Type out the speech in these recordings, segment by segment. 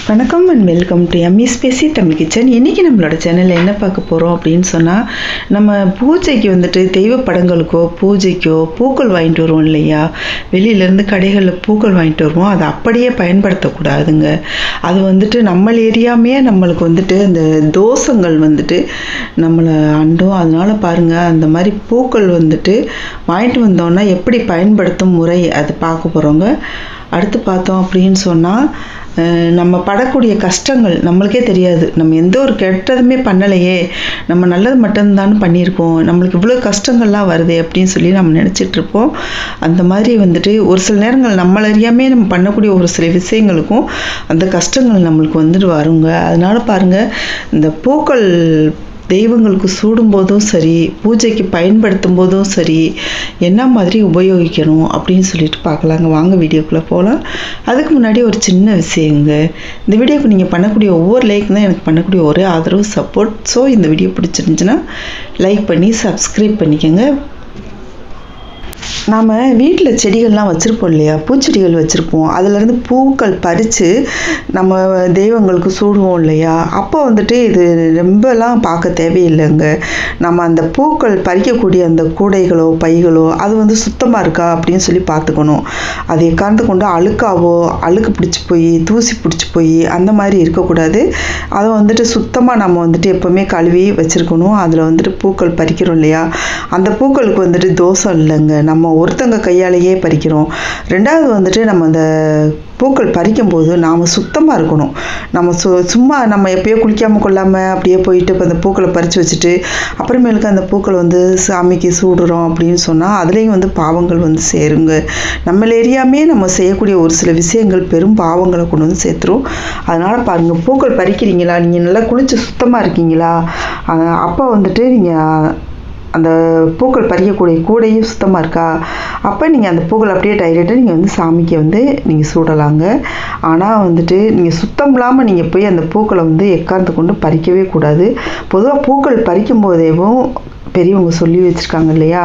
வணக்கம் and welcome to எம்மி ஸ்பேசி தமிழ் கிச்சன். இன்றைக்கி நம்மளோட சேனலில் என்ன பார்க்க போகிறோம் அப்படின்னு சொன்னால், நம்ம பூஜைக்கு வந்துட்டு தெய்வ படங்களுக்கோ பூஜைக்கோ பூக்கள் வாங்கிட்டு வருவோம் இல்லையா. வெளியிலேருந்து கடைகளில் பூக்கள் வாங்கிட்டு வருவோம். அதை அப்படியே பயன்படுத்தக்கூடாதுங்க. அது வந்துட்டு நம்மள ஏரியாமே நம்மளுக்கு வந்துட்டு அந்த தோஷங்கள் வந்துட்டு நம்மளை அண்டும். அதனால் பாருங்கள், அந்த மாதிரி பூக்கள் வந்துட்டு வாங்கிட்டு வந்தோன்னா எப்படி பயன்படுத்தும் முறை அது பார்க்க போகிறோங்க. அடுத்து பார்த்தோம் அப்படின்னு சொன்னால், நம்ம படக்கூடிய கஷ்டங்கள் நம்மளுக்கே தெரியாது. நம்ம எந்த ஒரு கெட்டதுமே பண்ணலையே, நம்ம நல்லது மட்டும்தான் பண்ணியிருக்கோம், நம்மளுக்கு இவ்வளோ கஷ்டங்கள்லாம் வருது அப்படின்னு சொல்லி நம்ம நினச்சிட்ருப்போம். அந்த மாதிரி வந்துட்டு ஒரு சில நேரங்கள் நம்மள அறியாமே நம்ம பண்ணக்கூடிய ஒரு சில விஷயங்களுக்கும் அந்த கஷ்டங்கள் நம்மளுக்கு வந்துட்டு வருங்க. அதனால் பாருங்கள், இந்த பூக்கள் தெய்வங்களுக்கு சூடும்போதும் சரி, பூஜைக்கு பயன்படுத்தும் போதும் சரி, என்ன மாதிரி உபயோகிக்கணும் அப்படின்னு சொல்லிட்டு பார்க்கலாங்க. வாங்க வீடியோக்குள்ளே போகலாம். அதுக்கு முன்னாடி ஒரு சின்ன விஷயங்க. இந்த வீடியோக்கு நீங்கள் பண்ணக்கூடிய ஒவ்வொரு லைக் தான் எனக்கு பண்ணக்கூடிய ஒரே ஆதரவு, சப்போர்ட். ஸோ இந்த வீடியோ பிடிச்சிருந்துச்சுன்னா லைக் பண்ணி சப்ஸ்கிரைப் பண்ணிக்கோங்க. நாம் வீட்டில் செடிகள்லாம் வச்சுருப்போம் இல்லையா, பூச்செடிகள் வச்சுருப்போம். அதிலேருந்து பூக்கள் பறித்து நம்ம தெய்வங்களுக்கு சூடுவோம் இல்லையா. அப்போ வந்துட்டு இது ரொம்பலாம் பார்க்க தேவையில்லைங்க. நம்ம அந்த பூக்கள் பறிக்கக்கூடிய அந்த கூடைகளோ பைகளோ அது வந்து சுத்தமாக இருக்கா அப்படின்னு சொல்லி பார்த்துக்கணும். அது எக்காரணத்தை கொண்டு அழுக்கு பிடிச்சி போய் தூசி பிடிச்சி போய் அந்த மாதிரி இருக்கக்கூடாது. அதை வந்துட்டு சுத்தமாக நம்ம வந்துட்டு எப்போவுமே கழுவி வச்சுருக்கணும். அதில் வந்துட்டு பூக்கள் பறிக்கிறோம் இல்லையா, அந்த பூக்களுக்கு வந்துட்டு தோஷம் இல்லைங்க. நம்ம ஒருத்தங்க கையாலேயே பறிக்கிறோம். ரெண்டாவது வந்துட்டு நம்ம அந்த பூக்கள் பறிக்கும்போது நாம் சுத்தமாக இருக்கணும். நம்ம சும்மா நம்ம எப்பயோ குளிக்காமல் கொள்ளாமல் அப்படியே போயிட்டு இப்போ அந்த பூக்களை பறித்து வச்சுட்டு அப்புறமேலுக்கு அந்த பூக்களை வந்து சாமிக்கு சூடுறோம் அப்படின்னு சொன்னால் அதுலேயும் வந்து பாவங்கள் வந்து சேருங்க. நம்மள ஏரியாமே நம்ம செய்யக்கூடிய ஒரு சில விஷயங்கள் பெரும் பாவங்களை கொண்டு வந்து சேர்த்துரும். அதனால் பாருங்கள், பூக்கள் பறிக்கிறீங்களா, நீங்கள் நல்லா குளித்து சுத்தமாக இருக்கீங்களா, அப்போ வந்துட்டு நீங்கள் அந்த பூக்கள் பறிக்கக்கூடிய கூடையும் சுத்தமாக இருக்கா, அப்போ நீங்கள் அந்த பூக்கள் அப்படியே டைரெக்டாக நீங்கள் வந்து சாமிக்கு வந்து நீங்கள் சூடலாங்க. ஆனால் வந்துட்டு நீங்கள் சுத்தம் இல்லாமல் நீங்கள் போய் அந்த பூக்களை வந்து எக்காரணத்தை கொண்டு பறிக்கவே கூடாது. பொதுவாக பூக்கள் பறிக்கும் போதேவும் பெரியவங்க சொல்லி வச்சுருக்காங்க இல்லையா,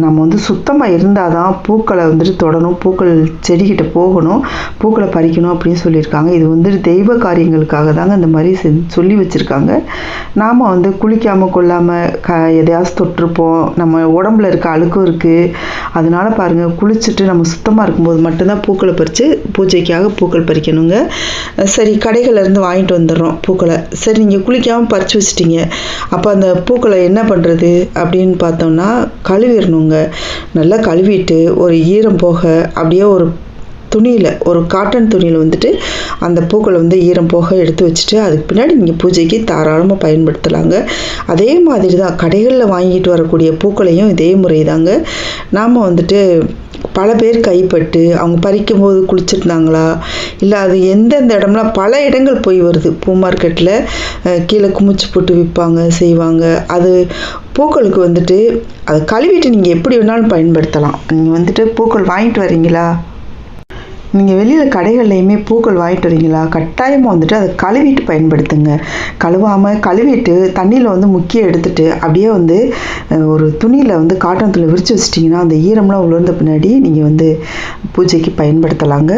நம்ம வந்து சுத்தமாக இருந்தால் தான் பூக்களை வந்துட்டு தொடணும், பூக்கள் செடிக்கிட்ட போகணும், பூக்களை பறிக்கணும் அப்படின்னு சொல்லியிருக்காங்க. இது வந்துட்டு தெய்வ காரியங்களுக்காக தாங்க இந்த மாதிரி சொல்லி வச்சுருக்காங்க. நாம் வந்து குளிக்காமல் கொள்ளாமல் எதையாவது தொட்டிருப்போம், நம்ம உடம்புல இருக்க அழுக்கும் இருக்குது. அதனால் பாருங்கள், குளிச்சுட்டு நம்ம சுத்தமாக இருக்கும்போது மட்டும்தான் பூக்களை பறித்து பூஜைக்காக பூக்கள் பறிக்கணுங்க. சரி, கடைகளிலேருந்து வாங்கிட்டு வந்துடுறோம் பூக்களை. சரி, நீங்கள் குளிக்காமல் பறித்து வச்சிட்டிங்க, அப்போ அந்த பூக்களை என்ன பண்ணுறது அப்படின்னு பார்த்தோம்னா, கழுவிடணுங்க. நல்லா கழுவிட்டு ஒரு ஈரம் போக அப்படியே ஒரு துணியில், ஒரு காட்டன் துணியில் வந்துட்டு அந்த பூக்களை வந்து ஈரம் போக எடுத்து வச்சுட்டு அதுக்கு பின்னாடி நீங்கள் பூஜைக்கு தாராளமாக பயன்படுத்தலாங்க. அதே மாதிரி தான் கடைகளில் வாங்கிட்டு வரக்கூடிய பூக்களையும் இதே முறை தாங்க. நாம் வந்துட்டு பல பேர் கைப்பட்டு அவங்க பறிக்கும்போது குளிச்சுருந்தாங்களா, இல்லை அது எந்தெந்த இடம்லாம் பல இடங்கள் போய் வருது. பூ மார்க்கெட்டில் கீழே குமிச்சு போட்டு விற்பாங்க செய்வாங்க. அது பூக்களுக்கு வந்துட்டு அதை கழுவிட்டு நீங்கள் எப்படி வேணாலும் பயன்படுத்தலாம். நீங்கள் வந்துட்டு பூக்கள் வாங்கிட்டு வரீங்களா, நீங்கள் வெளியில் கடைகள்லையுமே பூக்கள் வாங்கிட்டு வரீங்களா, கட்டாயமாக வந்துட்டு அதை கழுவிட்டு பயன்படுத்துங்க. கழுவிட்டு தண்ணியில் வந்து முக்கிய எடுத்துட்டு அப்படியே வந்து ஒரு துணியில் வந்து காட்டன் துணியில் விரித்து வச்சிட்டிங்கன்னா அந்த ஈரம்லாம் உலர்ந்த பின்னாடி நீங்கள் வந்து பூஜைக்கு பயன்படுத்தலாங்க.